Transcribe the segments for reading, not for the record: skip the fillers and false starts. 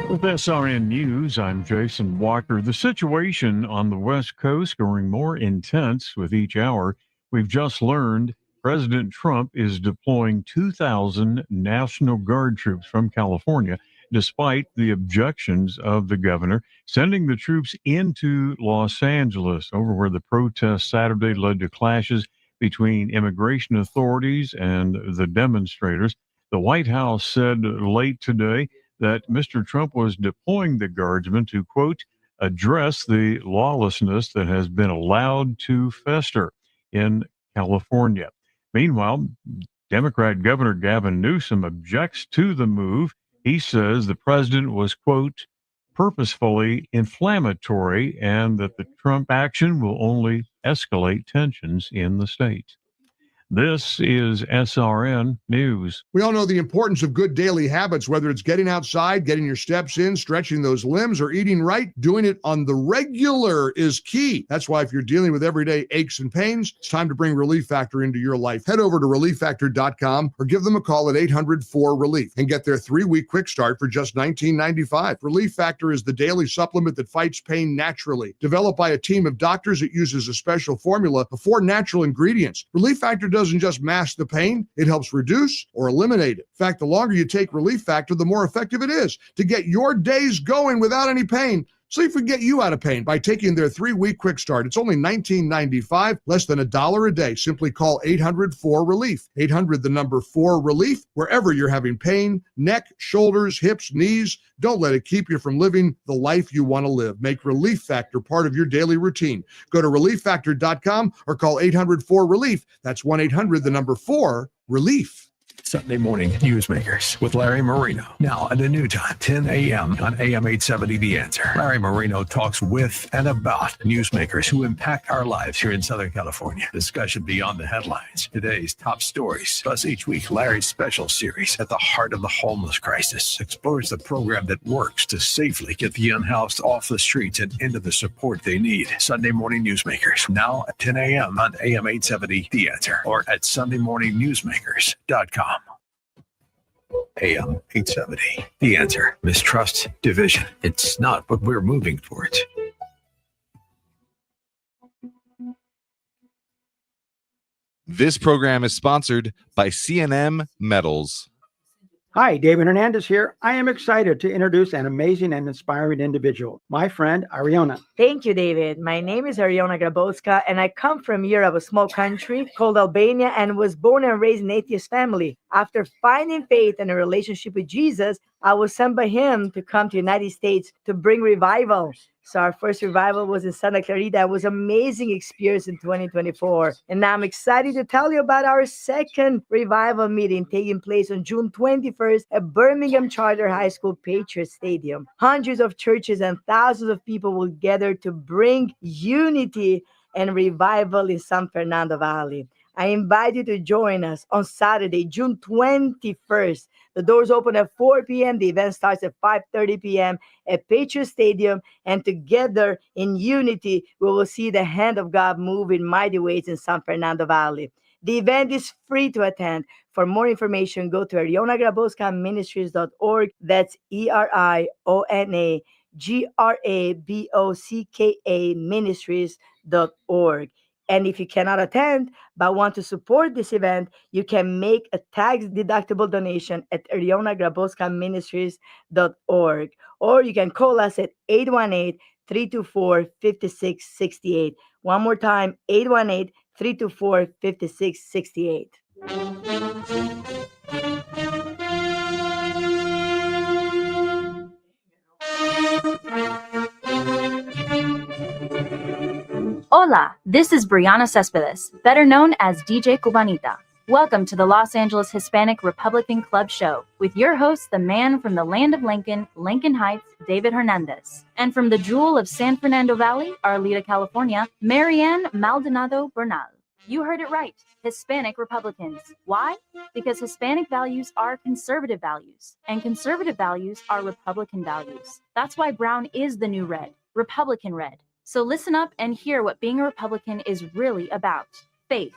With SRN News, I'm Jason Walker. The situation on the West Coast growing more intense with each hour. We've just learned President Trump is deploying 2,000 National Guard troops from California, despite the objections of the governor, sending the troops into Los Angeles, over where the protests Saturday led to clashes between immigration authorities and the demonstrators. The White House said late today that Mr. Trump was deploying the guardsmen to, quote, address the lawlessness that has been allowed to fester in California. Meanwhile, Democrat Governor Gavin Newsom objects to the move. He says the president was, quote, purposefully inflammatory and that the Trump action will only escalate tensions in the state. This is SRN News. We all know the importance of good daily habits, whether it's getting outside, getting your steps in, stretching those limbs, or eating right. Doing it on the regular is key. That's why if you're dealing with everyday aches and pains, it's time to bring Relief Factor into your life. Head over to ReliefFactor.com or give them a call at 800-4RELIEF and get their 3-week quick start for just $19.95. Relief Factor is the daily supplement that fights pain naturally. Developed by a team of doctors, it uses a special formula of 4 natural ingredients. Relief Factor doesn't just mask the pain, it helps reduce or eliminate it. In fact, the longer you take Relief Factor, the more effective it is to get your days going without any pain. See if we can get you out of pain by taking their 3-week quick start. It's only $19.95, less than $1 a day. Simply call 800-4RELIEF. 800, the number 4-RELIEF, wherever you're having pain, neck, shoulders, hips, knees. Don't let it keep you from living the life you want to live. Make Relief Factor part of your daily routine. Go to ReliefFactor.com or call 800-4RELIEF. That's 1-800, the number 4-RELIEF. Sunday morning newsmakers with Larry Marino. Now at a new time, 10 a.m. on AM 870 The Answer. Larry Marino talks with and about newsmakers who impact our lives here in Southern California. Discussion beyond the headlines. Today's top stories. Plus each week, Larry's special series, At the Heart of the Homeless Crisis, explores the program that works to safely get the unhoused off the streets and into the support they need. Sunday morning newsmakers. Now at 10 a.m. on AM 870 The Answer or at SundayMorningNewsmakers.com. AM 870. The Answer. Mistrust, division. It's not what we're moving towards. This program is sponsored by C&M Metals. Hi, David Hernandez here. I am excited to introduce an amazing and inspiring individual, my friend Ariona. Thank you, David. My name is Ariona Grabowska, and I come from Europe, a small country called Albania, and was born and raised in an atheist family. After finding faith and a relationship with Jesus, I was sent by him to come to the United States to bring revival. So our first revival was in Santa Clarita. It was an amazing experience in 2024. And now I'm excited to tell you about our second revival meeting taking place on June 21st at Birmingham Charter High School Patriot Stadium. Hundreds of churches and thousands of people will gather to bring unity and revival in San Fernando Valley. I invite you to join us on Saturday, June 21st. The doors open at 4 p.m. The event starts at 5:30 p.m. at Patriot Stadium. And together in unity, we will see the hand of God move in mighty ways in San Fernando Valley. The event is free to attend. For more information, go to ArionaGrabowskaMinistries.org. That's ErionaGrabowska Ministries.org. And if you cannot attend but want to support this event, you can make a tax-deductible donation at ArionaGrabowskaMinistries.org. Or you can call us at 818-324-5668. One more time, 818-324-5668. Hola, this is Brianna Cespedes, better known as DJ Cubanita. Welcome to the Los Angeles Hispanic Republican Club show with your host, the man from the land of Lincoln, Lincoln Heights, David Hernandez. And from the jewel of San Fernando Valley, Arleta, California, Marianne Maldonado Bernal. You heard it right, Hispanic Republicans. Why? Because Hispanic values are conservative values, and conservative values are Republican values. That's why brown is the new red, Republican red. So listen up and hear what being a Republican is really about. Faith,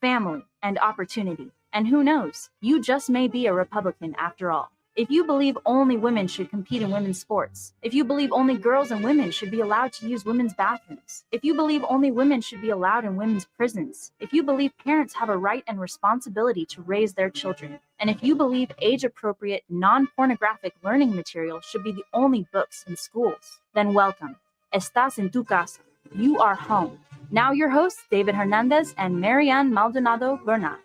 family, and opportunity. And who knows, you just may be a Republican after all. if you believe only women should compete in women's sports, if you believe only girls and women should be allowed to use women's bathrooms, if you believe only women should be allowed in women's prisons, if you believe parents have a right and responsibility to raise their children, and if you believe age-appropriate, non-pornographic learning material should be the only books in schools, then welcome. Estás en tu casa. You are home. Now your hosts, David Hernandez and Marianne Maldonado Bernal.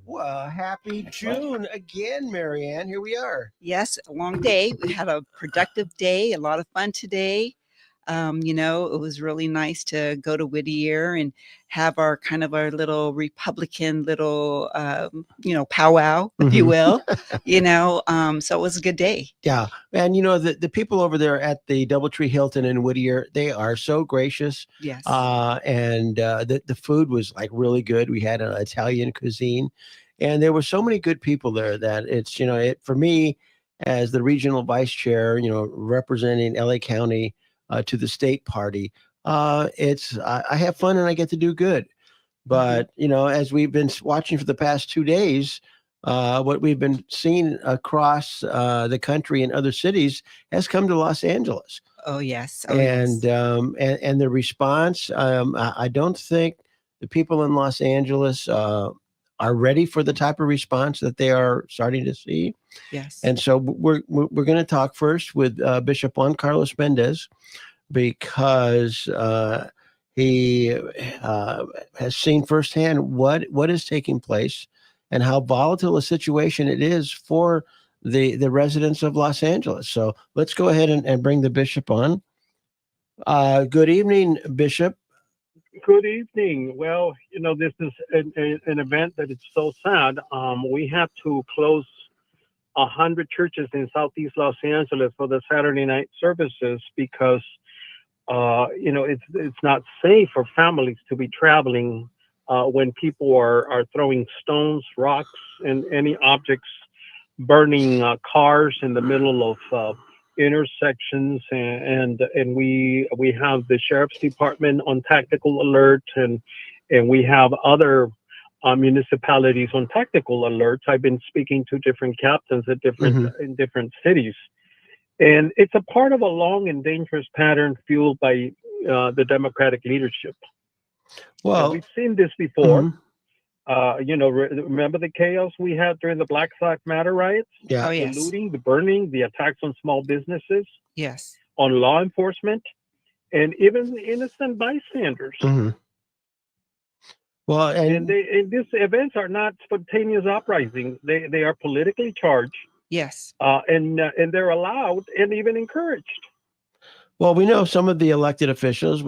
Well, happy June again, Marianne. Here we are. Yes, a long day. We had a productive day, a lot of fun today. It was really nice to go to Whittier and have our little Republican little, powwow, if you will, so it was a good day. Yeah. And, the people over there at the Doubletree Hilton in Whittier, they are so gracious. Yes. And the food was like really good. We had an Italian cuisine and there were so many good people there that it's, for me as the regional vice chair, representing LA County, to the state party. I have fun and I get to do good. But, as we've been watching for the past 2 days, what we've been seeing across the country and other cities has come to Los Angeles. Oh, yes. And the response, I don't think the people in Los Angeles are ready for the type of response that they are starting to see. Yes. And so we're going to talk first with Bishop Juan Carlos Mendez, because he has seen firsthand what is taking place and how volatile a situation it is for the residents of Los Angeles. So let's go ahead and bring the bishop on. Good evening, Bishop. Good evening. Well, this is an event that is so sad. We had to close 100 churches in Southeast Los Angeles for the Saturday night services because, it's not safe for families to be traveling when people are throwing stones, rocks, and any objects, burning cars in the middle of intersections, and we have the sheriff's department on tactical alert, and we have other municipalities on tactical alerts. I've been speaking to different captains at in different cities, and it's a part of a long and dangerous pattern fueled by the Democratic leadership. Well, and we've seen this before. Remember the chaos we had during the Black Lives Matter riots? Yeah. Oh, yes. The looting, the burning, the attacks on small businesses. Yes. On law enforcement, and even innocent bystanders. Mm-hmm. Well, and these events are not spontaneous uprisings. They are politically charged. Yes. And they're allowed and even encouraged. Well, we know some of the elected officials.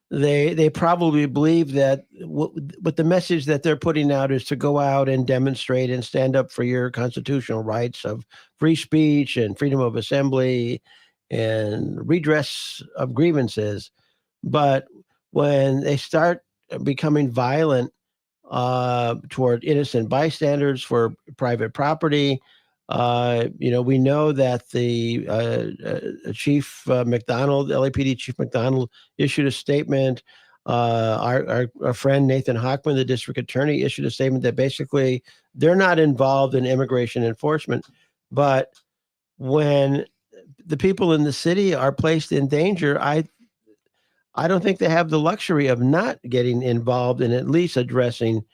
They probably believe that what the message that they're putting out is to go out and demonstrate and stand up for your constitutional rights of free speech and freedom of assembly and redress of grievances. But when they start becoming violent toward innocent bystanders for private property, we know that the Chief McDonald, LAPD Chief McDonald, issued a statement. Our friend Nathan Hochman, the district attorney, issued a statement that basically they're not involved in immigration enforcement. But when the people in the city are placed in danger, I don't think they have the luxury of not getting involved in at least addressing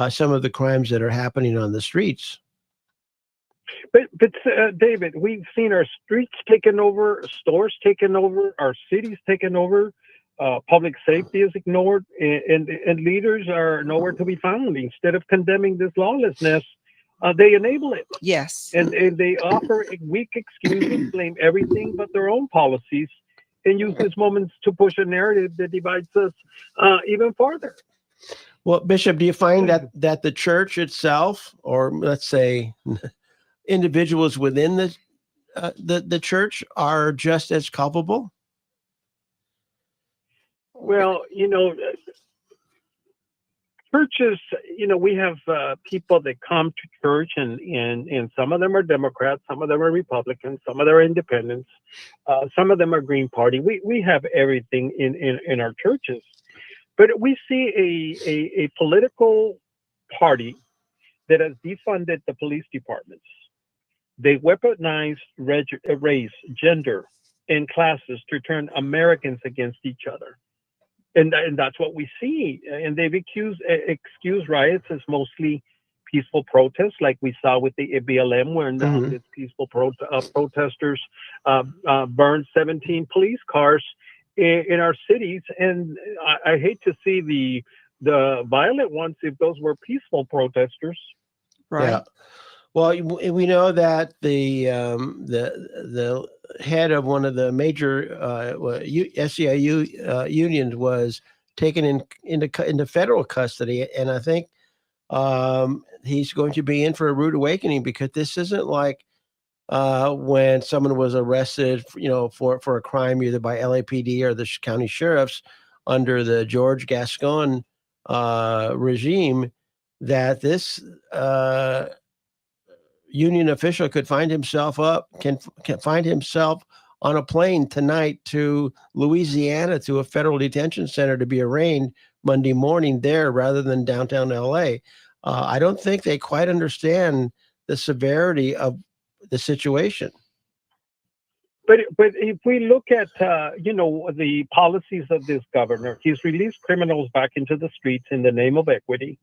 some of the crimes that are happening on the streets. But David, we've seen our streets taken over, stores taken over, our cities taken over, public safety is ignored, and leaders are nowhere to be found. Instead of condemning this lawlessness, they enable it. Yes. And they offer weak excuses, blame everything but their own policies, and use these moments to push a narrative that divides us even farther. Well, Bishop, do you find that the church itself, or let's say individuals within the church, are just as culpable? Well, churches, we have people that come to church, and some of them are Democrats, some of them are Republicans, some of them are independents, some of them are Green Party. We have everything in our churches. But we see a political party that has defunded the police departments. They weaponize race, gender, and classes to turn Americans against each other. And that's what we see. And they've excused riots as mostly peaceful protests, like we saw with the BLM, when these peaceful protesters burned 17 police cars in our cities. And I hate to see the violent ones if those were peaceful protesters. Right. Yeah. Well, we know that the head of one of the major SEIU unions was taken into federal custody, and I think he's going to be in for a rude awakening, because this isn't like when someone was arrested, for a crime either by LAPD or the county sheriffs under the George Gascon regime, that this union official could find himself can find himself on a plane tonight to Louisiana, to a federal detention center, to be arraigned Monday morning there rather than downtown LA. I don't think they quite understand the severity of the situation. But if we look at the policies of this governor, he's released criminals back into the streets in the name of equity.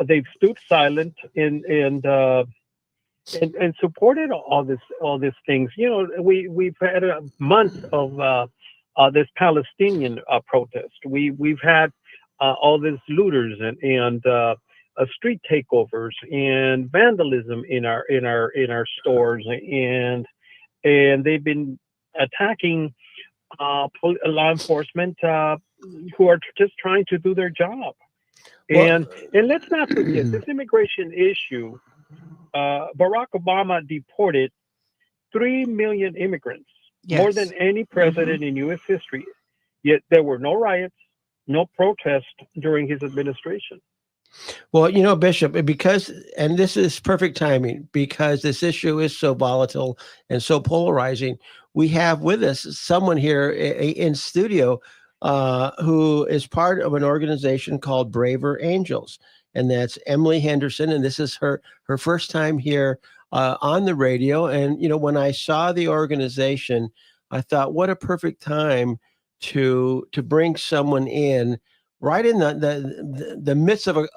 They've stood silent and supported all these things. We've had a month of this Palestinian protest. We've had all these looters and street takeovers and vandalism in our stores, and they've been attacking law enforcement who are just trying to do their job. And let's not forget this immigration issue. Barack Obama deported 3 million immigrants, more than any president in U.S. history. Yet there were no riots, no protests during his administration. Well, Bishop, and this is perfect timing, because this issue is so volatile and so polarizing. We have with us someone here in studio who is part of an organization called Braver Angels. And that's Emily Henderson. And this is her first time here on the radio. And, when I saw the organization, I thought, what a perfect time to bring someone in right in the midst of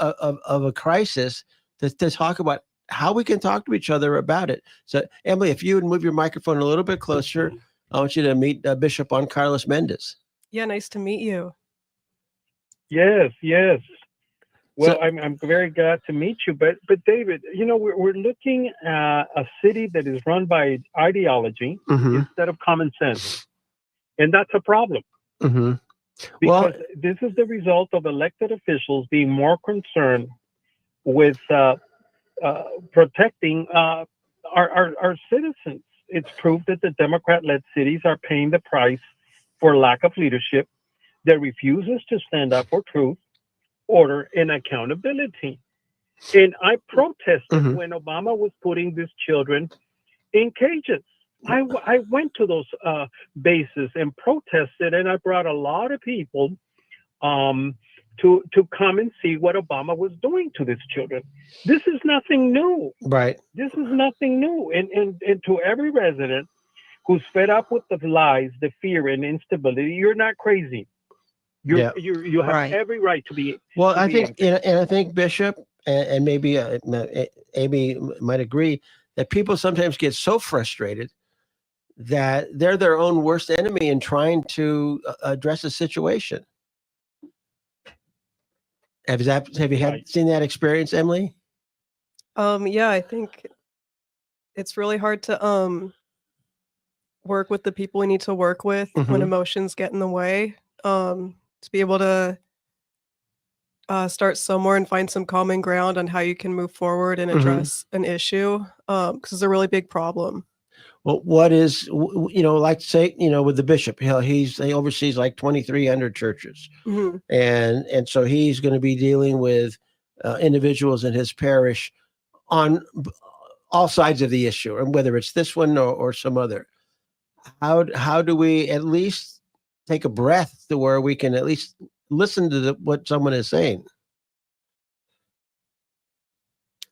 a crisis to talk about how we can talk to each other about it. So, Emily, if you would move your microphone a little bit closer, I want you to meet Bishop Juan Carlos Mendez. Yeah, nice to meet you. Yes. Well, I'm very glad to meet you. But David, we're looking at a city that is run by ideology instead of common sense. And that's a problem. Because this is the result of elected officials being more concerned with protecting our citizens. It's proof that the Democrat-led cities are paying the price for lack of leadership that refuses to stand up for truth, order, and accountability. And I protested when Obama was putting these children in cages. I went to those bases and protested, and I brought a lot of people to come and see what Obama was doing to these children. This is nothing new. Right. This is nothing new. And to every resident who's fed up with the lies, the fear, and instability, you're not crazy. You have every right to be. Well, I think Bishop and maybe Amy might agree that people sometimes get so frustrated that they're their own worst enemy in trying to address a situation. Have you seen that experience, Emily? Yeah, I think it's really hard to work with the people we need to work with when emotions get in the way. To be able to start somewhere and find some common ground on how you can move forward and address an issue, because it's a really big problem. Well, what is, like say, with the bishop, he oversees like 2,300 churches. And so he's going to be dealing with individuals in his parish on all sides of the issue, and whether it's this one or some other. How do we at least take a breath to where we can at least listen to what someone is saying?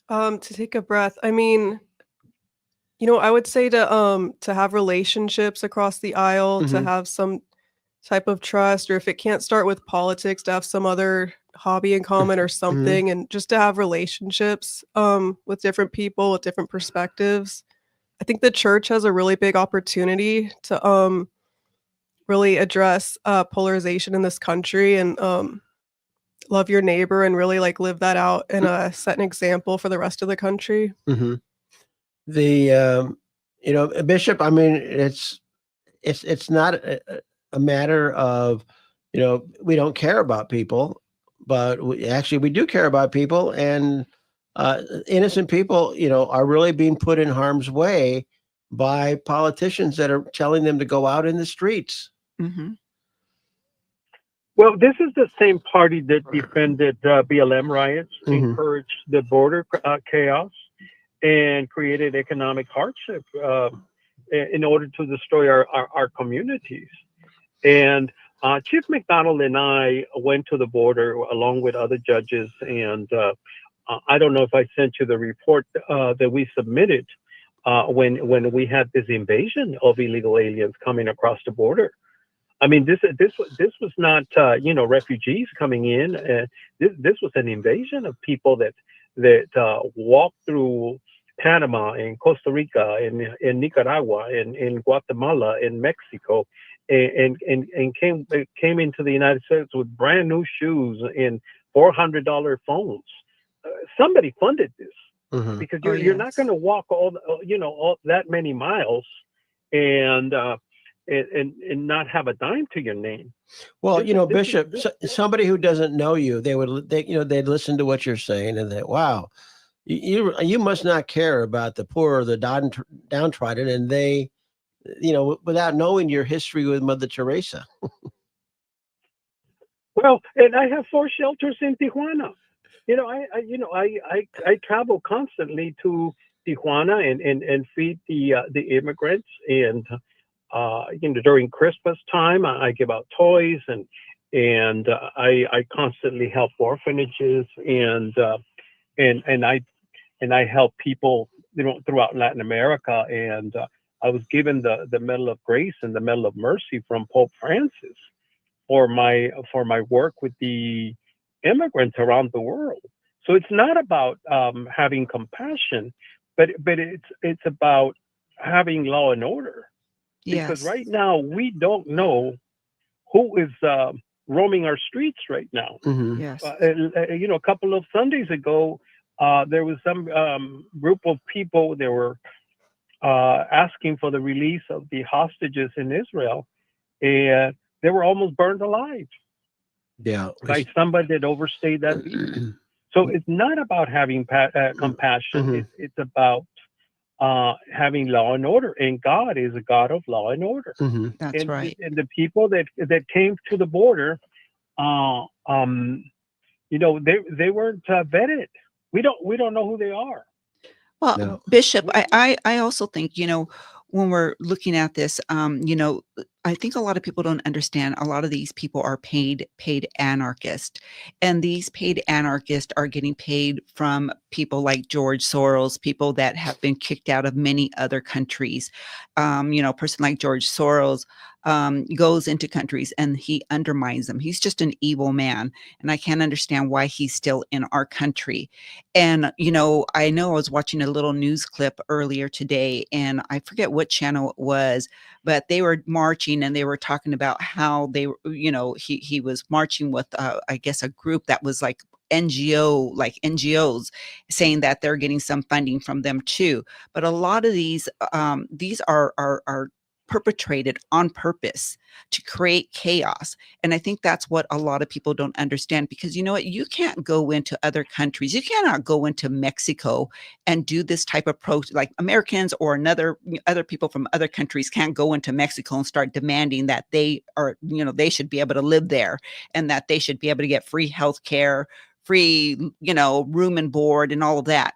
To take a breath. I mean, I would say to have relationships across the aisle, to Mhm. have some type of trust, or if it can't start with politics, to have some other hobby in common or Mhm. something, and just to have relationships with different people with different perspectives. I think the church has a really big opportunity to really address polarization in this country and love your neighbor and really like live that out and set an example for the rest of the country. Mhm. The, Bishop, I mean, it's not a matter of, we don't care about people, but we do care about people, and innocent people, are really being put in harm's way by politicians that are telling them to go out in the streets. Hmm. Well, this is the same party that defended BLM riots, Mhm. encouraged the border chaos, and created economic hardship in order to destroy our communities. And Chief McDonald and I went to the border along with other judges, and I don't know if I sent you the report that we submitted when we had this invasion of illegal aliens coming across the border. I mean, this was not refugees coming in. This was an invasion of people that walked through Panama and Costa Rica and in Nicaragua and in Guatemala and Mexico, and came into the United States with brand new shoes and $400 phones. Somebody funded this Mhm. because Oh, you're not going yes. to walk all that many miles and and not have a dime to your name. Well, This is Bishop, somebody who doesn't know you, they'd listen to what you're saying and they, wow, you must not care about the poor or the downtrodden, and they, without knowing your history with Mother Teresa. well, and I have 4 shelters in Tijuana. I travel constantly to Tijuana and feed the immigrants, and during Christmas time I give out toys, and I constantly help orphanages, and I help people throughout Latin America, and I was given the Medal of Grace and the Medal of Mercy from Pope Francis for my work with the immigrants around the world. So it's not about having compassion, but it's about having law and order, because Yes. right now we don't know who is roaming our streets right now. Mhm. Yes. A couple of Sundays ago, there was some group of people that were asking for the release of the hostages in Israel, and they were almost burned alive Yeah. by somebody that overstayed that visa. So it's not about having compassion. Mhm. It's about having law and order, and God is a God of law and order. Mhm. That's And right. and the people that came to the border, uh, um, they weren't vetted. We don't know who they are. Well, No. Bishop, I also think, when we're looking at this, I think a lot of people don't understand. A lot of these people are paid anarchists, and these paid anarchists are getting paid from people like George Soros, people that have been kicked out of many other countries. A person like George Soros goes into countries and he undermines them. He's just an evil man, and I can't understand why he's still in our country. And, I know I was watching a little news clip earlier today, and I forget what channel it was, but they were marching and they were talking about how they were, he was marching with, I guess, a group that was like NGOs, saying that they're getting some funding from them too. But a lot of these are perpetrated on purpose to create chaos. And I think that's what a lot of people don't understand, because you know what? You can't go into other countries. You cannot go into Mexico and do this type of like Americans or other people from other countries can't go into Mexico and start demanding that they should be able to live there, and that they should be able to get free health care, free, room and board and all of that.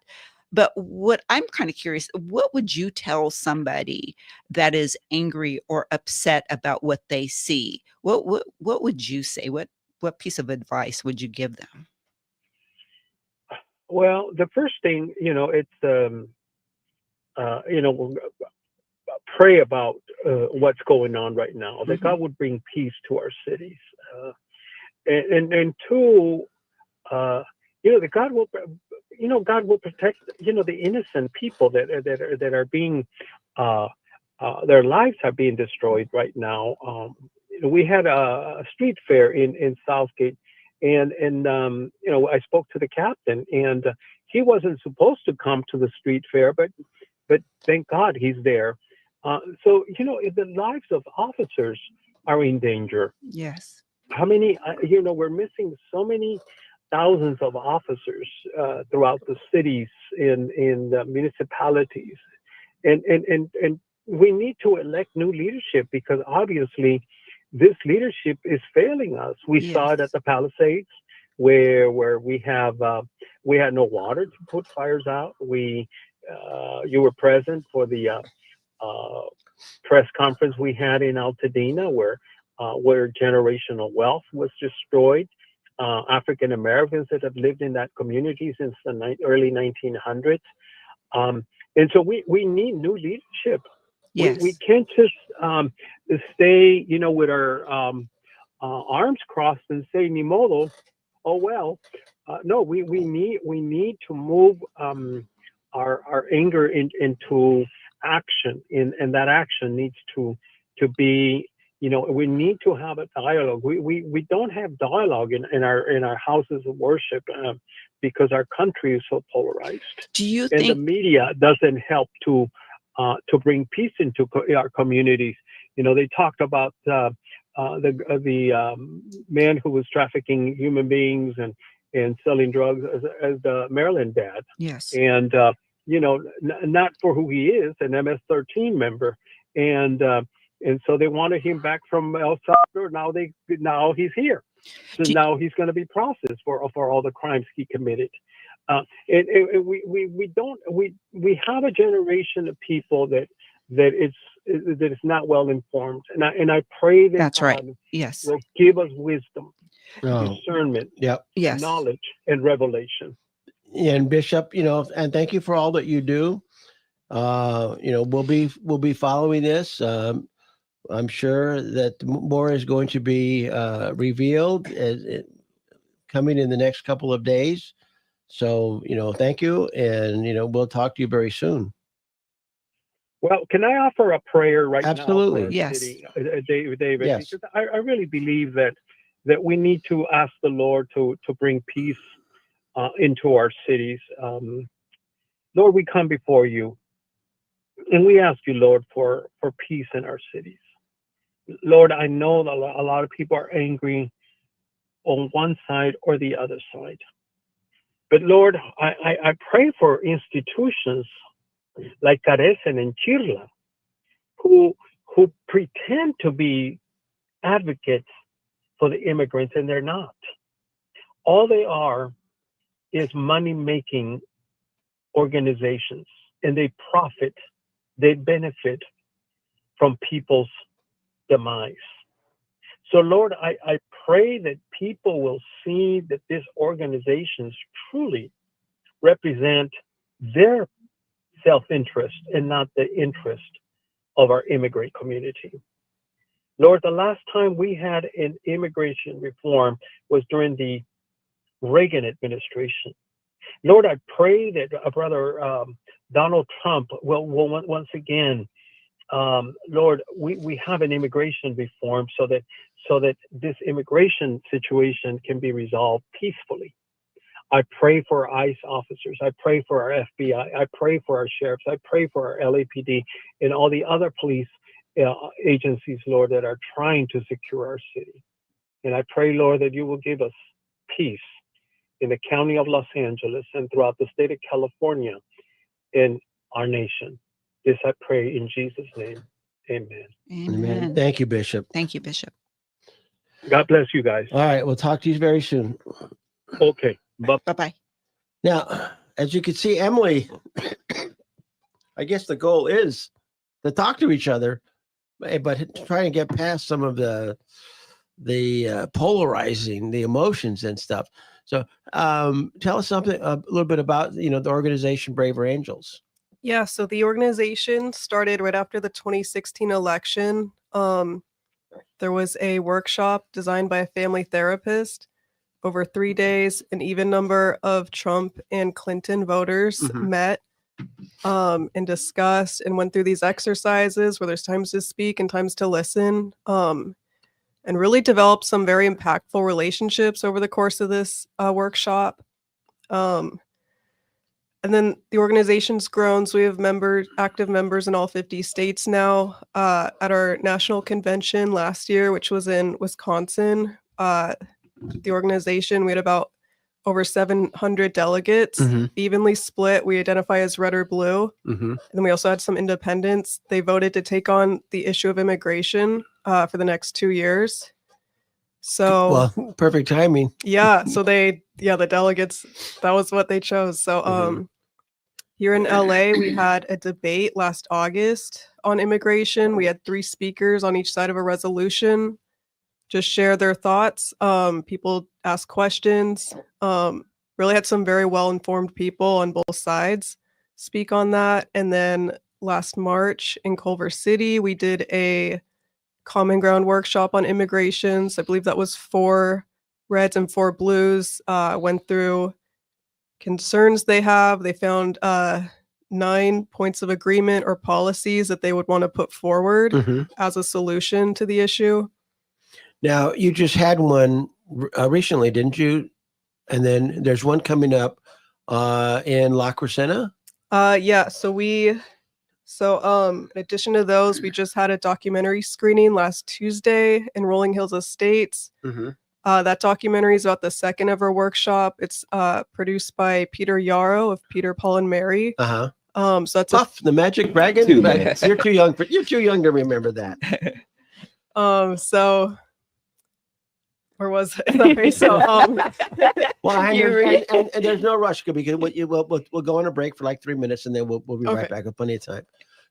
But what I'm kind of curious, what would you tell somebody that is angry or upset about what they see? What would you say? What piece of advice would you give them? Well, the first thing, it's we'll pray about what's going on right now, that God would bring peace to our cities, and two, that God will protect, the innocent people that are being, their lives are being destroyed right now. We had a street fair in Southgate, and I spoke to the captain, and he wasn't supposed to come to the street fair, but thank God he's there. So the lives of officers are in danger. Yes. How many? We're missing so many thousands of officers throughout the cities, in the municipalities, and we need to elect new leadership, because obviously this leadership is failing us. We saw it at the Palisades, where we had no water to put fires out. You were present for the press conference we had in Altadena, where generational wealth was destroyed. African Americans that have lived in that community since the early 1900s. And so we need new leadership. Yes. We can't just stay, with our arms crossed and say, "Ni modo, oh well." No, we need to move our anger into action, and that action needs to be. We need to have a dialogue. We don't have dialogue in our houses of worship, because our country is so polarized. Do you and think the media doesn't help to bring peace into our communities? They talked about the man who was trafficking human beings and selling drugs as the Maryland dad. Yes. And not for who he is, an MS-13 member, and so they wanted him back from El Salvador. Now he's here, so now he's going to be processed for all the crimes he committed. And we have a generation of people that is not well informed, and I pray that That's God right. Yes. will give us wisdom, discernment, Yes. knowledge, and revelation. And Bishop, and thank you for all that you do. We'll be following this. I'm sure that more is going to be revealed coming in the next couple of days. So, thank you. And, we'll talk to you very soon. Well, can I offer a prayer right Absolutely. now? For Yes. city, David, Yes. because I really believe that we need to ask the Lord to bring peace into our cities. Lord, we come before you, and we ask you, Lord, for peace in our cities. Lord, I know that a lot of people are angry on one side or the other side. But Lord, I pray for institutions like Carecen and Chirla, who pretend to be advocates for the immigrants, and they're not. All they are is money-making organizations, and they benefit from people's demise. So Lord, I pray that people will see that these organizations truly represent their self-interest and not the interest of our immigrant community. Lord, the last time we had an immigration reform was during the Reagan administration. Lord, I pray that Brother Donald Trump will once again, Lord, we have an immigration reform so that this immigration situation can be resolved peacefully. I pray for our ICE officers. I pray for our FBI. I pray for our sheriffs. I pray for our LAPD and all the other police agencies, Lord, that are trying to secure our city. And I pray, Lord, that you will give us peace in the county of Los Angeles and throughout the state of California and our nation. This I pray in Jesus' name. Amen. Amen. Thank you, Bishop. Thank you, Bishop. God bless you guys. All right. We'll talk to you very soon. Okay. Bye-bye. Now, as you can see, Emily, I guess the goal is to talk to each other, but try and get past some of the polarizing, the emotions and stuff. So tell us something, a little bit about, the organization Braver Angels. Yeah, so the organization started right after the 2016 election. There was a workshop designed by a family therapist. Over 3 days, an even number of Trump and Clinton voters met and discussed and went through these exercises where there's times to speak and times to listen, and really developed some very impactful relationships over the course of this workshop. And then the organization's grown, so we have active members in all 50 states now. At our national convention last year, which was in Wisconsin, the organization, we had about over 700 delegates, evenly split. We identify as red or blue. And then we also had some independents. They voted to take on the issue of immigration for the next 2 years. So, well, perfect timing. Yeah. So the delegates, that was what they chose. So, here in LA, we had a debate last August on immigration. We had 3 speakers on each side of a resolution just share their thoughts. People ask questions. Really had some very well-informed people on both sides speak on that. And then last March in Culver City, we did a common ground workshop on immigrations. I believe that was 4 reds and 4 blues. Went through concerns they have. They found 9 points of agreement or policies that they would want to put forward as a solution to the issue. Now, you just had one recently, didn't you? And then there's one coming up in LAHRC. Yeah. So in addition to those, we just had a documentary screening last Tuesday in Rolling Hills Estates. That documentary is about the second ever workshop. It's produced by Peter Yarrow of Peter, Paul, and Mary. So that's Puff, the Magic Dragon. You're too young to remember that. So where was it? Sorry. So well, and there's no rush because we'll go on a break for like 3 minutes and then we'll be right back with plenty of time.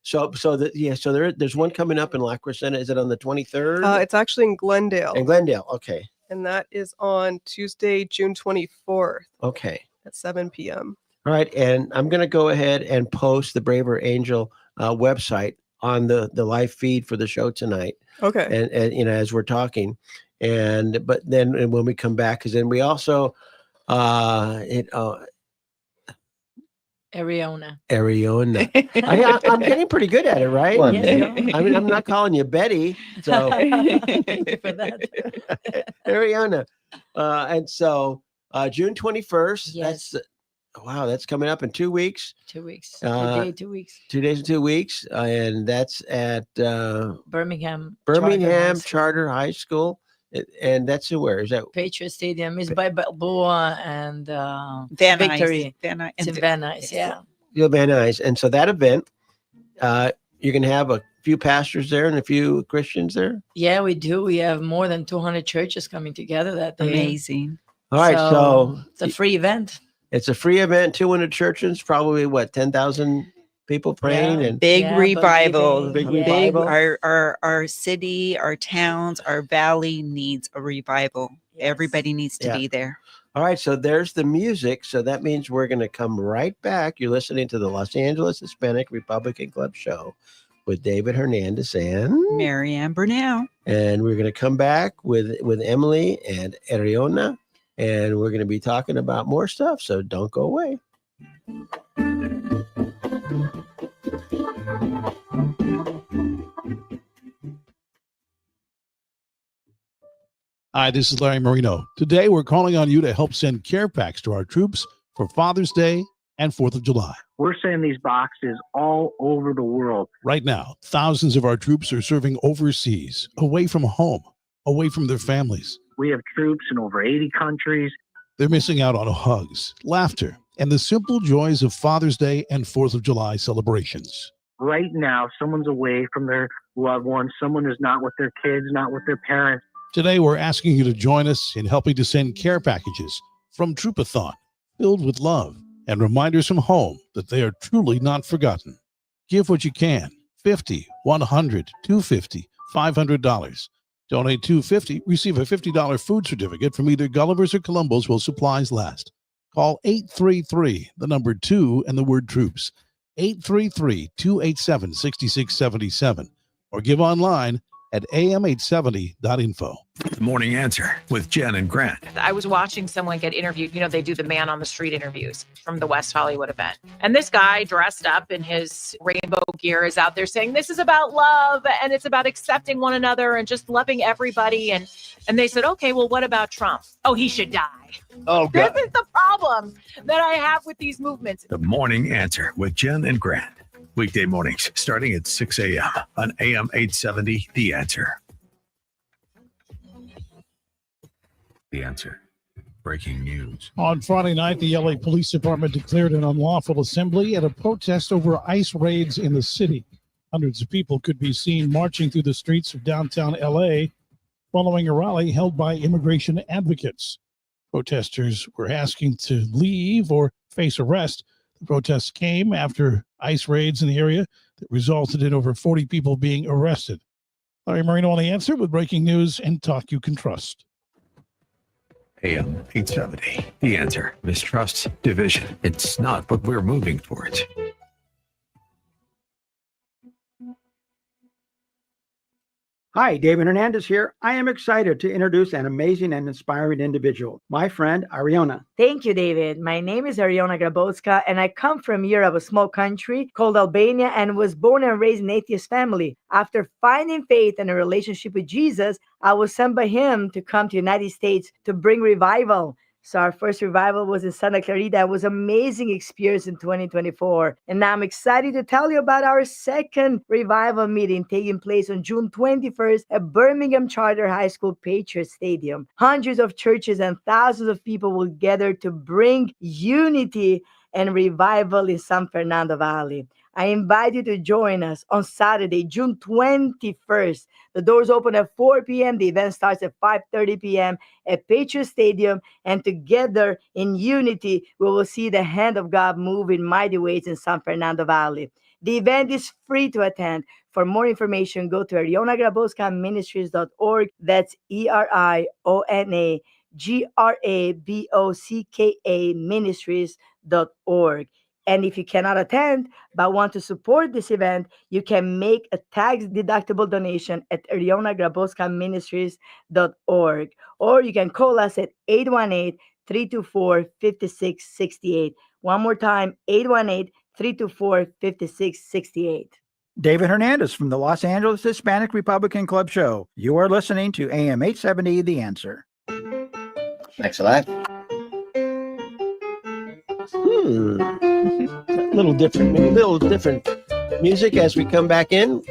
So there's one coming up in LAHRC. Is it on the 23rd? It's actually in Glendale. In Glendale, okay. And that is on Tuesday, June 24th. Okay. At 7 p.m. All right, and I'm going to go ahead and post the Braver Angel website on the live feed for the show tonight. Okay. And as we're talking, but then when we come back, because then we also Ariona. I'm getting pretty good at it, right? I mean, I'm not calling you Betty, so Thank you for that. Ariona. And so June 21st. Yes. That's coming up in 2 weeks. 2 weeks. 2 days and 2 weeks. And that's at Birmingham Charter High School. And that's where is that? Patriot Stadium is by Balboa and Van Victory. Nuys. It's in Van Nuys, yeah. Van Nuys. And so that event, you're going to have a few pastors there and a few Christians there? Yeah, we do. We have more than 200 churches coming together that day. Amazing. All right, so it's a free event. It's a free event, 200 churches, probably 10,000 people praying and big revival. Big revival. Our city, our towns, our valley needs a revival. Yes. Everybody needs to be there. All right, so there's the music. So that means we're going to come right back. You're listening to the Los Angeles Hispanic Republican Club show with David Hernandez and Marianne Bernal. And we're going to come back with Emily and Ariona. And we're going to be talking about more stuff. So don't go away. Hi, this is Larry Marino. Today, we're calling on you to help send care packs to our troops for Father's Day and 4th of July. We're sending these boxes all over the world. Right now, thousands of our troops are serving overseas, away from home, away from their families. We have troops in over 80 countries. They're missing out on hugs, laughter, and the simple joys of Father's Day and 4th of July celebrations. Right now, someone's away from their loved ones. Someone is not with their kids, not with their parents. Today, we're asking you to join us in helping to send care packages from Troopathon, filled with love and reminders from home that they are truly not forgotten. Give what you can, $50, $100, $250, $500. Donate $2.50, receive a $50 food certificate from either Gulliver's or Columbo's while supplies last. Call 833, the number 2 and the word troops, 833-287-6677, or give online at am870.info. The Morning Answer with Jen and Grant. I was watching someone get interviewed. You know, they do the man on the street interviews from the West Hollywood event. And this guy dressed up in his rainbow gear is out there saying, this is about love and it's about accepting one another and just loving everybody. And they said, okay, well, what about Trump? Oh, he should die. Oh, God. This is the problem that I have with these movements. The Morning Answer with Jen and Grant. Weekday mornings starting at 6 a.m. on AM 870, The Answer. The Answer. Breaking news. On Friday night, the LA Police Department declared an unlawful assembly at a protest over ICE raids in the city. Hundreds of people could be seen marching through the streets of downtown LA following a rally held by immigration advocates. Protesters were asking to leave or face arrest. The protests came after ICE raids in the area that resulted in over 40 people being arrested. Larry Marino on The Answer with breaking news and talk you can trust. AM 870, The Answer. Mistrust, division. It's not what we're moving towards. Hi, David Hernandez here. I am excited to introduce an amazing and inspiring individual, my friend Ariona. Thank you, David. My name is Ariona Grabowska, and I come from Europe, a small country called Albania, and was born and raised in an atheist family. After finding faith and a relationship with Jesus, I was sent by him to come to the United States to bring revival. So our first revival was in Santa Clarita. It was an amazing experience in 2024. And now I'm excited to tell you about our second revival meeting taking place on June 21st at Birmingham Charter High School Patriot Stadium. Hundreds of churches and thousands of people will gather to bring unity and revival in San Fernando Valley. I invite you to join us on Saturday, June 21st. The doors open at 4 p.m. The event starts at 5:30 p.m. at Patriot Stadium. And together in unity, we will see the hand of God move in mighty ways in San Fernando Valley. The event is free to attend. For more information, go to ArionaGrabowskaMinistries.org. That's ErionaGrabowska Ministries.org. And if you cannot attend but want to support this event, you can make a tax-deductible donation at ArionaGrabowskaMinistries.org. Or you can call us at 818-324-5668. One more time, 818-324-5668. David Hernandez from the Los Angeles Hispanic Republican Club Show. You are listening to AM 870, The Answer. Thanks a lot. A little different music as we come back in.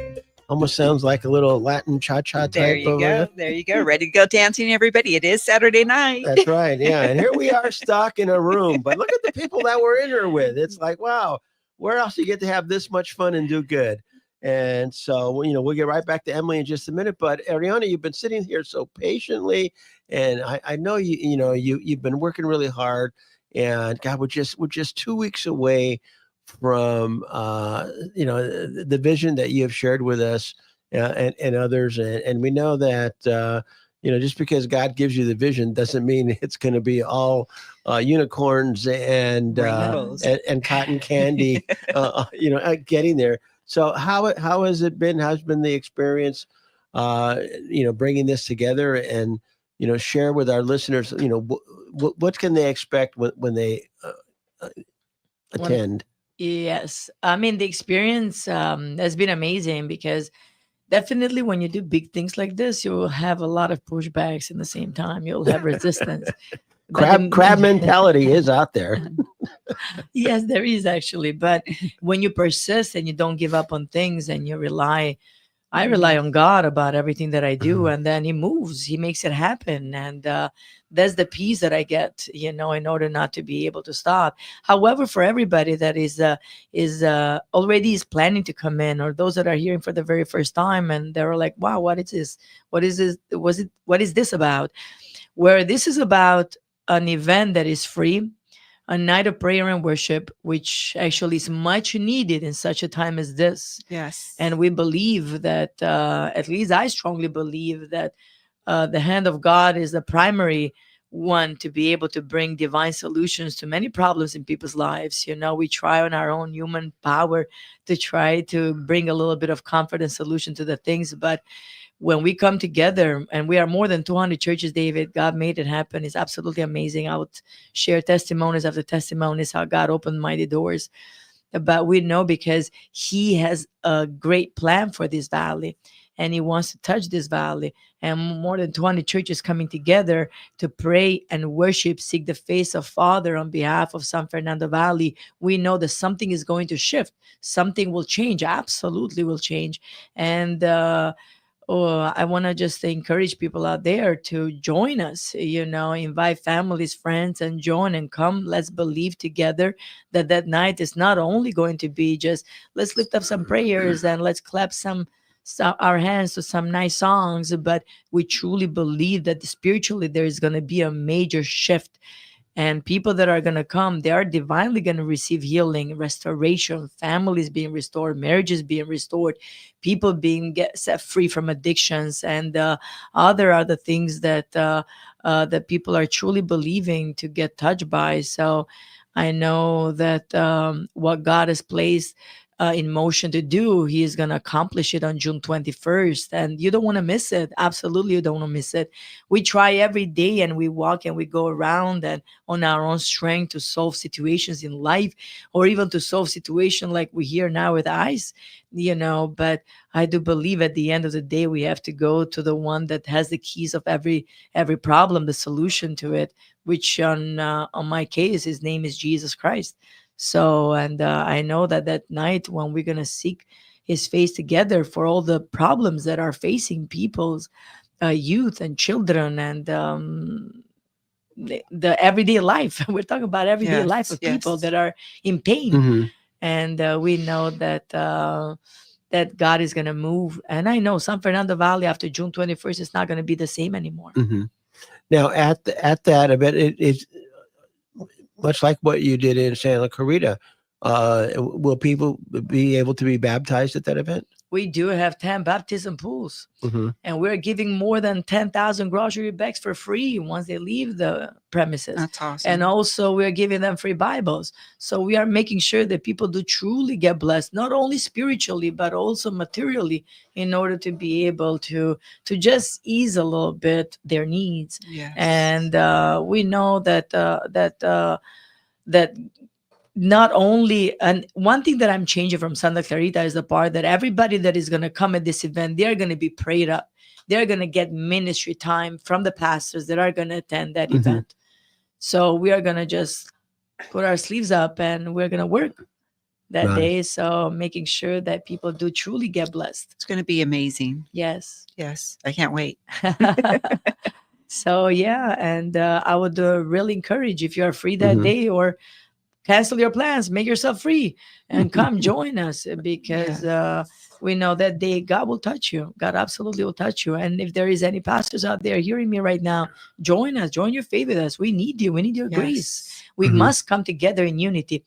Almost sounds like a little Latin cha-cha type. There you go. There you go. Ready to go dancing, everybody. It is Saturday night. That's right. Yeah. And here we are stuck in a room. But look at the people that we're in here with. It's like, wow, where else do you get to have this much fun and do good? And so, we'll get right back to Emily in just a minute. But Ariona, you've been sitting here so patiently. And I know you've been working really hard. And God, we're just 2 weeks away from the vision that you have shared with us and others, and we know that just because God gives you the vision doesn't mean it's going to be all unicorns and cotton candy, getting there. So how has it been? How's been the experience? Bringing this together and share with our listeners. What can they expect when they attend? Yes. I mean, the experience has been amazing because definitely when you do big things like this, you will have a lot of pushbacks in the same time. You'll have resistance. Crab mentality is out there. Yes, there is actually. But when you persist and you don't give up on things and you I rely on God about everything that I do, and then he moves, he makes it happen. And that's the peace that I get, in order not to be able to stop. However, for everybody that is already planning to come in, or those that are hearing for the very first time, and they're like, wow, what is this? What is this? What is this about? Where this is about an event that is free. a night of prayer and worship, which actually is much needed in such a time as this. Yes. And we believe that, at least I strongly believe that the hand of God is the primary one to be able to bring divine solutions to many problems in people's lives. We try on our own human power to try to bring a little bit of comfort and solution to the things, but when we come together, and we are more than 200 churches, David, God made it happen. It's absolutely amazing. I would share testimonies after testimonies how God opened mighty doors. But we know because he has a great plan for this valley, and he wants to touch this valley. And more than 20 churches coming together to pray and worship, seek the face of Father on behalf of San Fernando Valley. We know that something is going to shift. Something will change. Absolutely will change. And I want to just encourage people out there to join us, invite families, friends, and join and come. Let's believe together that night is not only going to be just, let's lift up some prayers and let's clap our hands to some nice songs, but we truly believe that spiritually there is going to be a major shift. And people that are going to come, they are divinely going to receive healing, restoration, families being restored, marriages being restored, people being set free from addictions, and other things that that people are truly believing to get touched by. So I know that what God has placed in motion to do, he is going to accomplish it on June 21st. And you don't want to miss it. Absolutely, you don't want to miss it. We try every day, and we walk and we go around and on our own strength to solve situations in life, or even to solve situations like we hear now with ICE, but I do believe at the end of the day, we have to go to the one that has the keys of every problem, the solution to it, which on my case, his name is Jesus Christ. So, and I know that night when we're going to seek his face together for all the problems that are facing people's youth and children, and the everyday life. We're talking about everyday life of people that are in pain. Mhm. And we know that that God is going to move. And I know San Fernando Valley after June 21st is not going to be the same anymore. Mhm. Now, at that event, it's much like what you did in Santa Clarita. Will people be able to be baptized at that event? We do have 10 baptism pools, Mhm. and we're giving more than 10,000 grocery bags for free once they leave the premises. That's awesome. And also we're giving them free Bibles. So we are making sure that people do truly get blessed, not only spiritually, but also materially, in order to be able to just ease a little bit their needs. Yes. And we know that that not only, and one thing that I'm changing from Santa Clarita is the part that everybody that is going to come at this event, they're going to be prayed up. They're going to get ministry time from the pastors that are going to attend that event. So we are going to just put our sleeves up and we're going to work that day. So making sure that people do truly get blessed. It's going to be amazing. Yes. Yes. I can't wait. So yeah, and I would really encourage, if you're free that day, or cancel your plans, make yourself free, and come join us, because we know that day God will touch you. God absolutely will touch you. And if there is any pastors out there hearing me right now, join us, join your faith with us. We need you. We need your grace. We must come together in unity.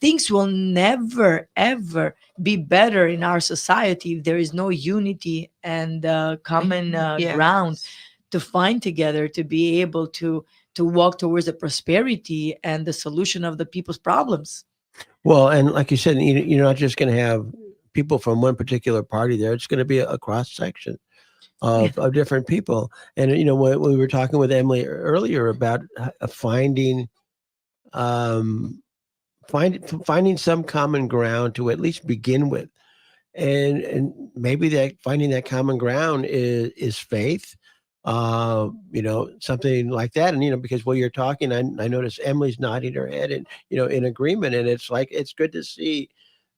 Things will never, ever be better in our society if there is no unity and common ground to find together, to be able to walk towards the prosperity and the solution of the people's problems. Well, and like you said, you're not just going to have people from one particular party there. It's going to be a cross section of different people. And, when we were talking with Emily earlier about finding some common ground to at least begin with. And maybe that finding that common ground is faith. Something like that. And, because while you're talking, I noticed Emily's nodding her head and, in agreement. And it's like, it's good to see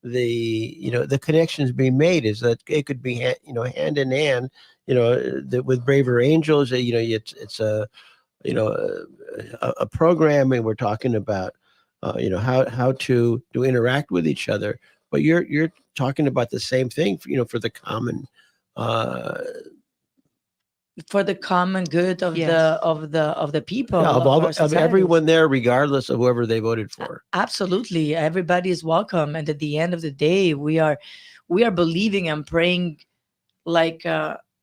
the connections being made, is that it could be, hand in hand, with Braver Angels, it's a program, and we're talking about, how to interact with each other. But you're talking about the same thing, for the common, for the common good of Yes. the people Yeah, of our of societies. everyone there, regardless of whoever they voted for. Absolutely, everybody is welcome, and at the end of the day, we are believing and praying like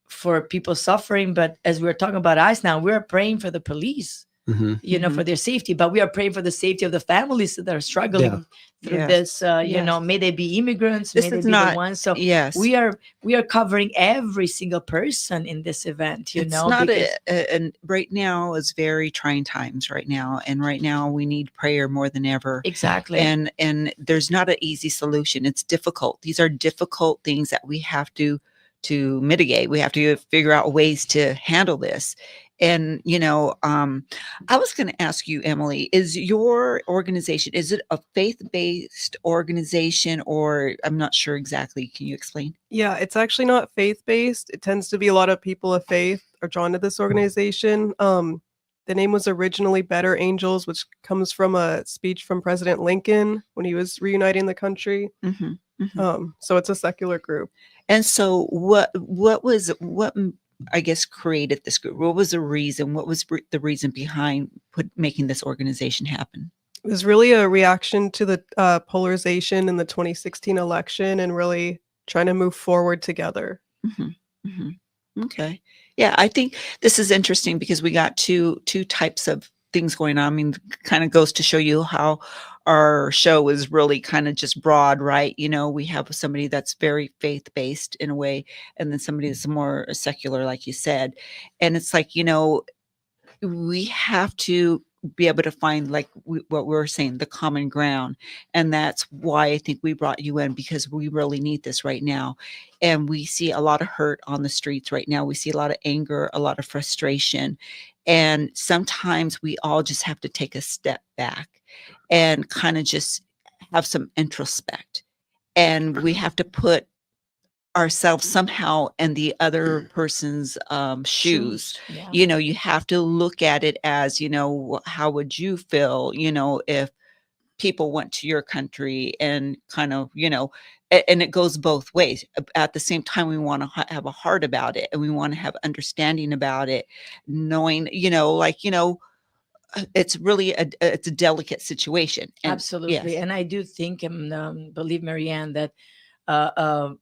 for people suffering. But as we're talking about ICE now, we're praying for the police, for their safety, but we are praying for the safety of the families that are struggling through Yes. this. Yes. May they be immigrants, This may they is be not- the ones. So yes. we are covering every single person in this event. It's not and right now is very trying times right now, and right now we need prayer more than ever. Exactly. And there's not an easy solution. It's difficult. These are difficult things that we have to mitigate. We have to figure out ways to handle this. And I was going to ask you, Emily, is your organization, is it a faith-based organization, or I'm not sure exactly? Can you explain? Yeah, it's actually not faith-based. It tends to be a lot of people of faith are drawn to this organization. The name was originally Better Angels, which comes from a speech from President Lincoln when he was reuniting the country. So it's a secular group. And so what I guess created this group? What was the reason? What was the reason behind making this organization happen? It was really a reaction to the polarization in the 2016 election and really trying to move forward together. Okay. Yeah, I think this is interesting because we got two types of things going on. I mean, kind of goes to show you how our show is really kind of just broad, right? We have somebody that's very faith-based in a way, and then somebody that's more secular, like you said. And it's like, we have to be able to find, like what we're saying, the common ground. And that's why I think we brought you in, because we really need this right now. And we see a lot of hurt on the streets right now. We see a lot of anger, a lot of frustration. And sometimes we all just have to take a step back and kind of just have some introspect. And we have to put ourselves somehow in the other person's shoes. Yeah. You have to look at it as, how would you feel, if people went to your country and kind of, and it goes both ways. At the same time, we want to have a heart about it, and we want to have understanding about it, knowing, it's really it's a delicate situation. And Absolutely. yes. And I do think, believe Marianne, that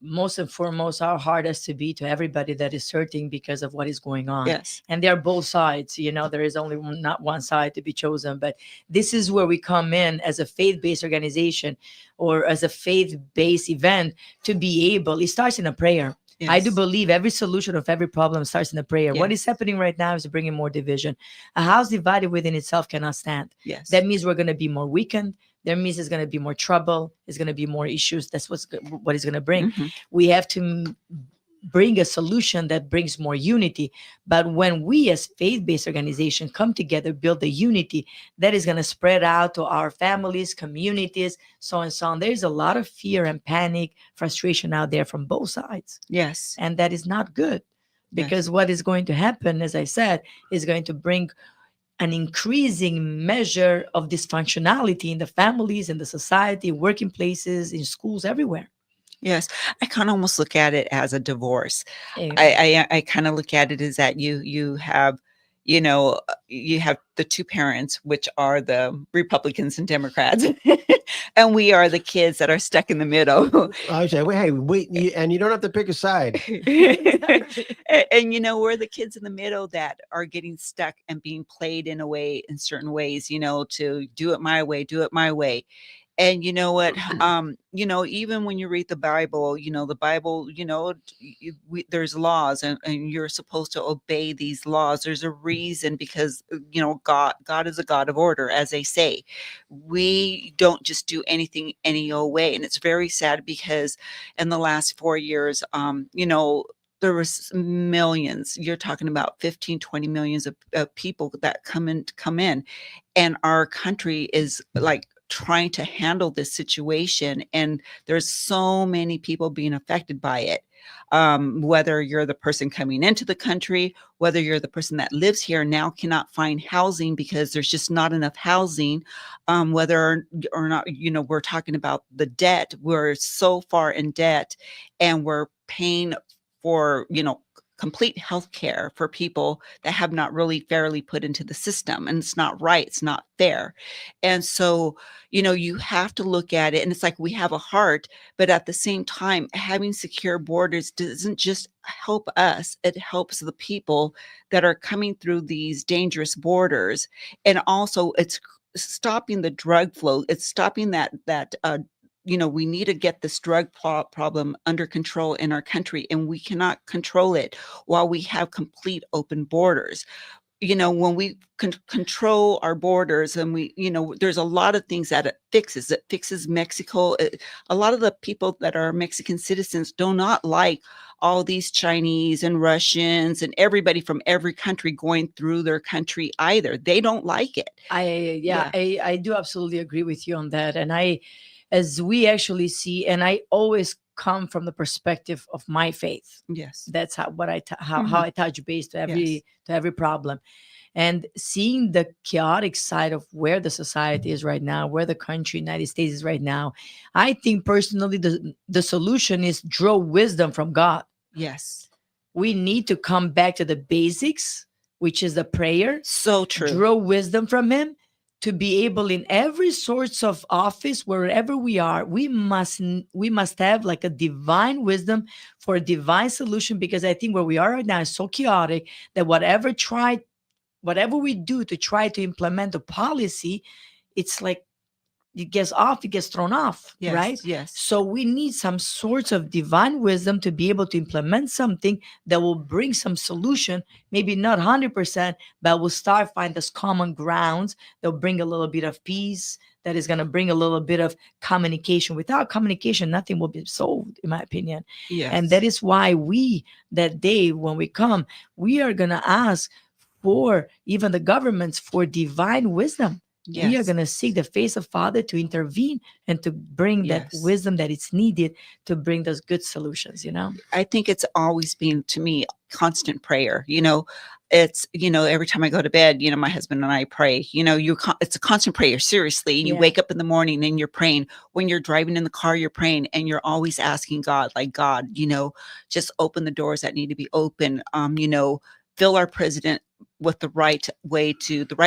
most and foremost, our heart has to be to everybody that is hurting because of what is going on. Yes. And there are both sides. There is only not one side to be chosen. But this is where we come in as a faith-based organization or as a faith-based event to be able. It starts in a prayer. Yes. I do believe every solution of every problem starts in a prayer. What is happening right now is bringing more division. A house divided within itself cannot stand. Yes. That means we're going to be more weakened. That means there's going to be more trouble. There's going to be more issues. That's what it's going to bring. We have to bring a solution that brings more unity. But when we as faith-based organization come together, build the unity, that is going to spread out to our families, communities, so and so on. There's a lot of fear and panic, frustration out there from both sides. Yes. And that is not good, because what is going to happen, as I said, is going to bring an increasing measure of dysfunctionality in the families, in the society, working places, in schools, everywhere. Yes, I kind of almost look at it as a divorce. Yeah. I kind of look at it as that you have, you have the two parents, which are the Republicans and Democrats, and we are the kids that are stuck in the middle. I say, and you don't have to pick a side. And we're the kids in the middle that are getting stuck and being played in certain ways, to do it my way. And you know what, even when you read the Bible, there's laws, and you're supposed to obey these laws. There's a reason, because, God is a God of order, as they say. We don't just do anything any old way. And it's very sad, because in the last 4 years, there was millions. You're talking about 15, 20 millions of people that come in, and our country is like trying to handle this situation, and there's so many people being affected by it, whether you're the person coming into the country, whether you're the person that lives here now cannot find housing because there's just not enough housing, whether or not, we're talking about the debt. We're so far in debt, and we're paying for, complete health care for people that have not really fairly put into the system. And it's not right. It's not fair. And so, you have to look at it. And it's like we have a heart, but at the same time, having secure borders doesn't just help us, it helps the people that are coming through these dangerous borders. And also, it's stopping the drug flow. It's stopping that we need to get this drug problem under control in our country, and we cannot control it while we have complete open borders. When we control our borders, and there's a lot of things that it fixes. It fixes Mexico. A lot of the people that are Mexican citizens do not like all these Chinese and Russians and everybody from every country going through their country either. They don't like it. I do absolutely agree with you on that. And as we actually see, and I always come from the perspective of my faith. Yes, that's how I touch base to every problem, and seeing the chaotic side of where the society is right now, where the country, United States, is right now. I think personally, the solution is draw wisdom from God. Yes, we need to come back to the basics, which is the prayer. So true. Draw wisdom from Him. To be able in every sorts of office, wherever we are, we must have like a divine wisdom for a divine solution, because I think where we are right now is so chaotic that whatever we do to try to implement a policy, it's like it gets thrown off, Yes, right? yes. So we need some sorts of divine wisdom to be able to implement something that will bring some solution, maybe not 100%, but we'll start find this common grounds that will bring a little bit of peace, that is going to bring a little bit of communication. Without communication, nothing will be solved, in my opinion. Yes. And that is why that day when we come, we are going to ask for even the governments for divine wisdom. We are Yes. going to seek the face of Father to intervene and to bring that Yes. wisdom that is needed to bring those good solutions, I think it's always been, to me, constant prayer. It's, every time I go to bed, my husband and I pray. It's a constant prayer, seriously. You Yeah. wake up in the morning and you're praying. When you're driving in the car, you're praying, and you're always asking God, like, God, just open the doors that need to be open. Fill our president with the right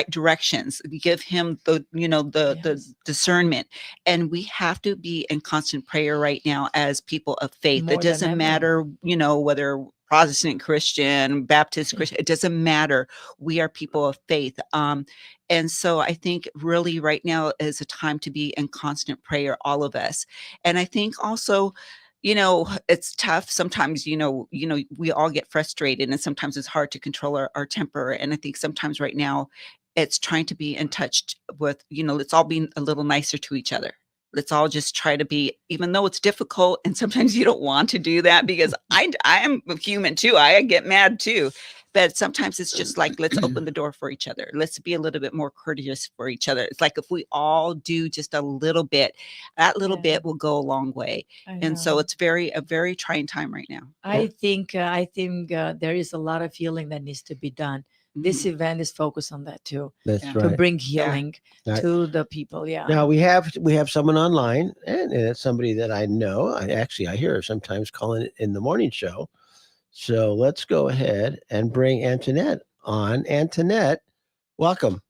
directions, give him the discernment. And we have to be in constant prayer right now as people of faith. More It doesn't than ever. matter, whether Protestant, Christian, Baptist, Christian, it doesn't matter. We are people of faith. And so I think really right now is a time to be in constant prayer, all of us. And I think also, it's tough sometimes. We all get frustrated, and sometimes it's hard to control our temper. And I think sometimes right now it's trying to be in touch with, let's all be a little nicer to each other. Let's all just try to be, even though it's difficult, and sometimes you don't want to do that, because I am human too. I get mad too. But sometimes it's just like, let's open the door for each other. Let's be a little bit more courteous for each other. It's like if we all do just a little bit, that little bit will go a long way. And so it's a very trying time right now. I think there is a lot of healing that needs to be done. This event is focused on that too. That's To right. bring healing Yeah. to the people. Yeah. Now we have someone online, and it's somebody that I know. I hear her sometimes calling it in the morning show. So let's go ahead and bring Antoinette on. Antoinette, welcome.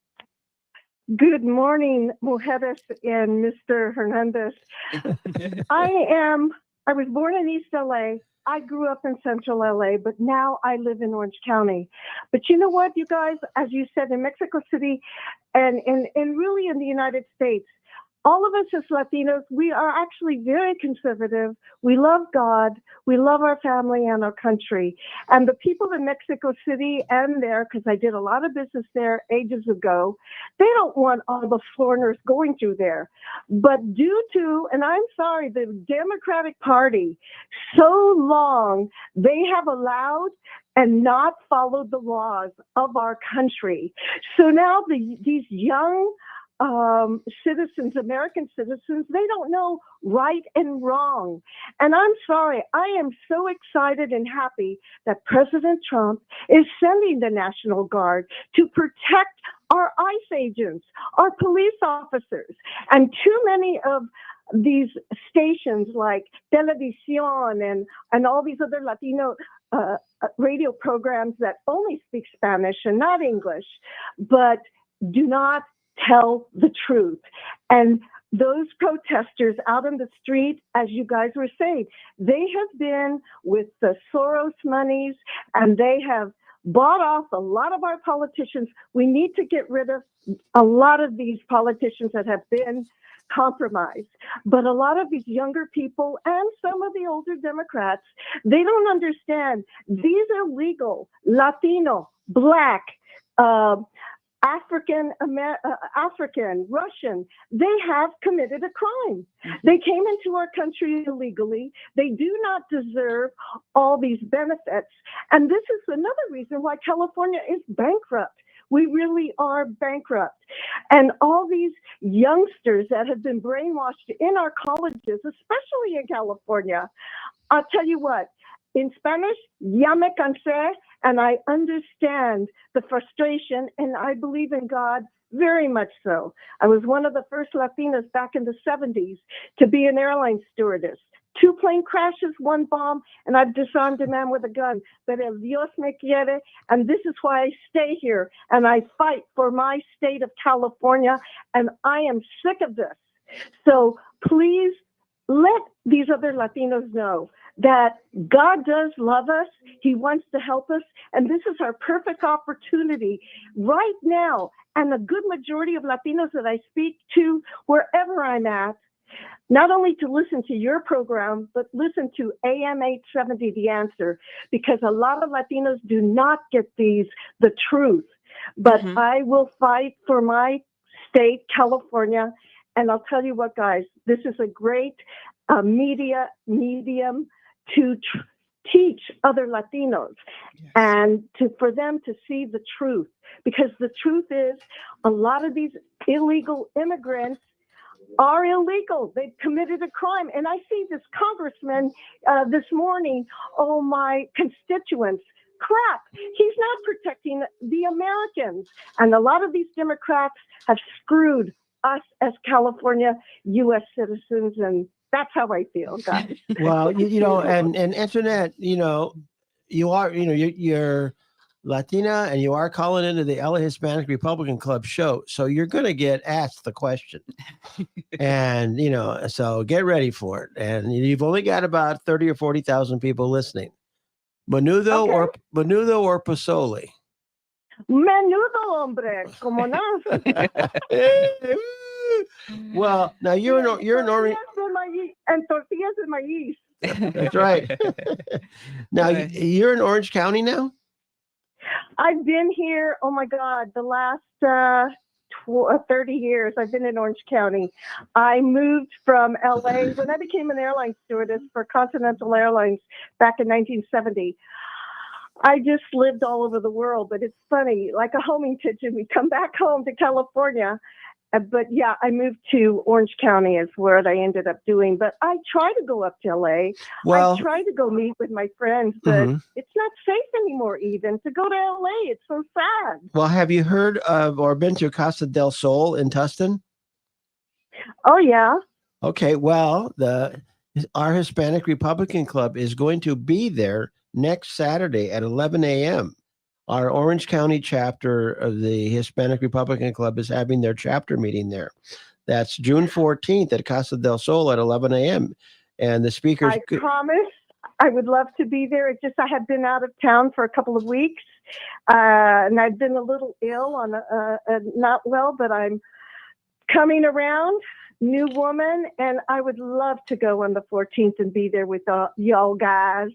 Good morning, Mujeres and Mr. Hernandez. I was born in East LA. I grew up in Central LA, but now I live in Orange County. But you know what, you guys, as you said, in Mexico City and really in the United States, all of us as Latinos, we are actually very conservative. We love God. We love our family and our country. And the people in Mexico City and there, because I did a lot of business there ages ago, they don't want all the foreigners going through there. But due to, and I'm sorry, the Democratic Party, so long, they have allowed and not followed the laws of our country. So now these young citizens, American citizens, they don't know right and wrong. And I'm sorry, I am so excited and happy that President Trump is sending the National Guard to protect our ICE agents, our police officers. And too many of these stations like Televisión and all these other Latino radio programs that only speak Spanish and not English, but do not tell the truth. And those protesters out on the street, as you guys were saying, they have been with the Soros monies and they have bought off a lot of our politicians. We need to get rid of a lot of these politicians that have been compromised. But a lot of these younger people and some of the older Democrats, they don't understand. These illegal, Latino, Black, African, Russian, they have committed a crime. They came into our country illegally. They do not deserve all these benefits. And this is another reason why California is bankrupt. We really are bankrupt. And all these youngsters that have been brainwashed in our colleges, especially in California, I'll tell you what, in Spanish, ya me cansé, and I understand the frustration, and I believe in God very much so. I was one of the first Latinas back in the 70s to be an airline stewardess. 2 plane crashes, 1 bomb, and I've disarmed a man with a gun. But el Dios me quiere, and this is why I stay here, and I fight for my state of California, and I am sick of this. So please let these other Latinos know that God does love us. He wants to help us. And this is our perfect opportunity right now. And a good majority of Latinos that I speak to, wherever I'm at, not only to listen to your program, but listen to AM 870, The Answer, because a lot of Latinos do not get the truth. But I will fight for my state, California. And I'll tell you what, guys, this is a great medium to teach other Latinos and for them to see the truth. Because the truth is, a lot of these illegal immigrants are illegal. They've committed a crime. And I see this congressman this morning, oh, my constituents, crap, he's not protecting the Americans. And a lot of these Democrats have screwed us as California U.S. citizens, and that's how I feel, guys. Well, you know, and Antoinette, you know, you're Latina and you are calling into the LA Hispanic Republican Club show. So you're going to get asked the question. And, you know, so get ready for it. And you've only got about 30 or 40,000 people listening. Menudo or pozole? Menudo, hombre, como no. Well, now you're an Orange. And tortillas de maíz. That's right. Now you're in Orange County now? I've been here, oh my God, the last 30 years I've been in Orange County. I moved from LA when I became an airline stewardess for Continental Airlines back in 1970. I just lived all over the world, but it's funny, like a homing pigeon, we come back home to California. But yeah, I moved to Orange County is where I ended up doing. But I try to go up to LA. Well, I try to go meet with my friends, but it's not safe anymore even to go to LA. It's so sad. Well, have you heard of or been to Casa del Sol in Tustin? Oh, yeah. Okay, well, our Hispanic Republican Club is going to be there next Saturday at 11 a.m. Our Orange County chapter of the Hispanic Republican Club is having their chapter meeting there. That's June 14th at Casa del Sol at 11 a.m. And the speakers... I promise I would love to be there. It's just I had been out of town for a couple of weeks, and I've been a little ill, not well, but I'm coming around, new woman, and I would love to go on the 14th and be there with y'all guys.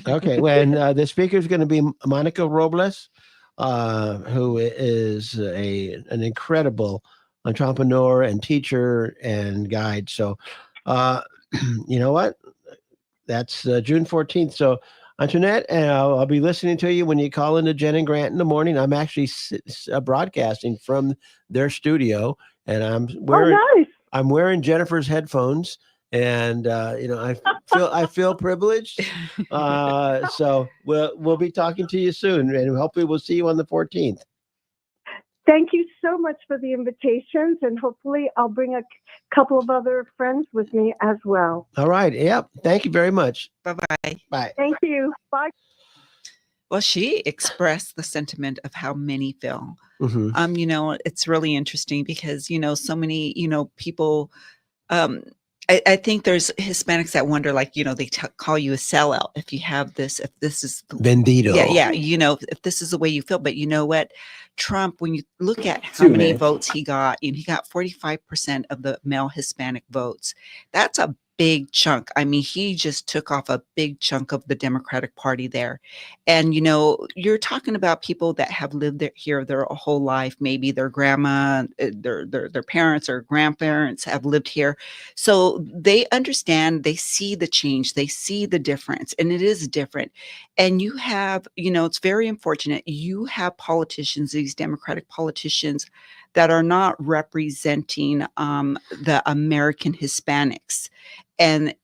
Okay, when the speaker is going to be Monica Robles, who is an incredible entrepreneur and teacher and guide. So, you know what? That's June 14th. So, Antoinette, I'll be listening to you when you call into Jen and Grant in the morning. I'm actually broadcasting from their studio, and I'm wearing Jennifer's headphones. And you know, I feel privileged. So we'll be talking to you soon, and hopefully we'll see you on the 14th. Thank you so much for the invitations, and hopefully I'll bring a couple of other friends with me as well. All right. Yep. Thank you very much. Bye-bye. Bye. Thank you. Bye. Well, she expressed the sentiment of how many feel. Mhm. It's really interesting because, so many, people, um, I think there's Hispanics that wonder, like, they call you a sellout if you have this, if this is, Bandito. yeah, if this is the way you feel. But you know what? Trump, when you look at how Too many many. votes he got, and he got 45% of the male Hispanic votes. That's a big chunk. I mean, he just took off a big chunk of the Democratic Party there. And you're talking about people that have lived here their whole life. Maybe their grandma, their parents or grandparents have lived here, so they understand. They see the change. They see the difference, and it is different. And you have, it's very unfortunate. You have politicians, these Democratic politicians, that are not representing the American Hispanics. And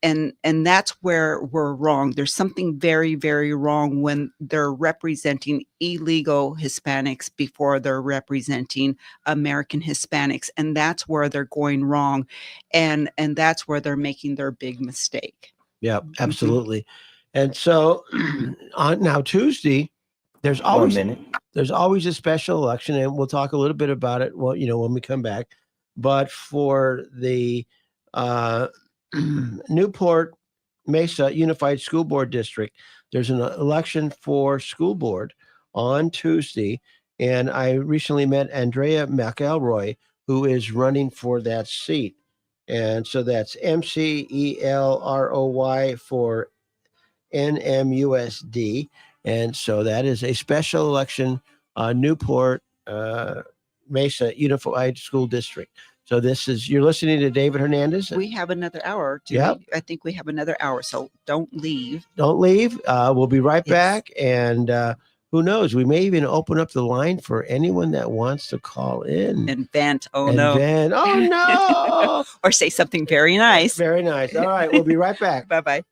that's where we're wrong. There's something very, very wrong when they're representing illegal Hispanics before they're representing American Hispanics, and that's where they're going wrong, and that's where they're making their big mistake. Yep, absolutely. And so on now Tuesday, there's always a special election, and we'll talk a little bit about it. Well, when we come back. But for the Newport Mesa Unified School Board District, there's an election for school board on Tuesday, and I recently met Andrea McElroy, who is running for that seat. And so that's MCELROY for NMUSD. And so that is a special election, Newport Mesa Unified School District. So you're listening to David Hernandez. We have another hour. Yep. I think we have another hour, so don't leave. Don't leave. We'll be right back. And who knows? We may even open up the line for anyone that wants to call in. And vent. Oh, And no. vent. Oh, no. Or say something very nice. Very nice. All right. We'll be right back. Bye-bye.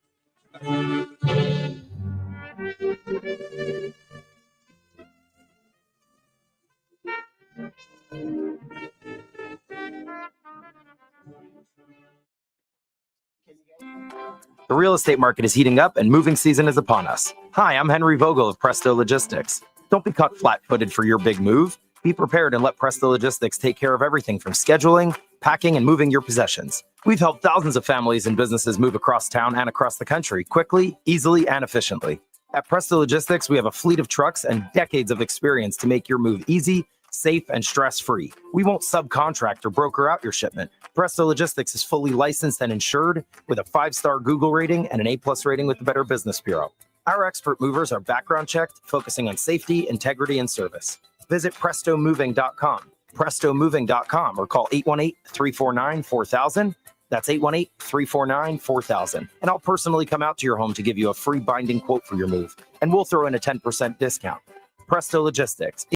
The real estate market is heating up and moving season is upon us. Hi, I'm Henry Vogel of Presto Logistics. Don't be caught flat-footed for your big move. Be prepared and let Presto Logistics take care of everything from scheduling, packing, and moving your possessions. We've helped thousands of families and businesses move across town and across the country quickly, easily, and efficiently. At Presto Logistics, we have a fleet of trucks and decades of experience to make your move easy, safe, and stress-free. We won't subcontract or broker out your shipment. Presto Logistics is fully licensed and insured with a 5-star Google rating and an A+ rating with the Better Business Bureau. Our expert movers are background checked, focusing on safety, integrity, and service. Visit prestomoving.com, prestomoving.com, or call 818-349-4000. That's 818-349-4000. And I'll personally come out to your home to give you a free binding quote for your move. And we'll throw in a 10% discount. Presto Logistics.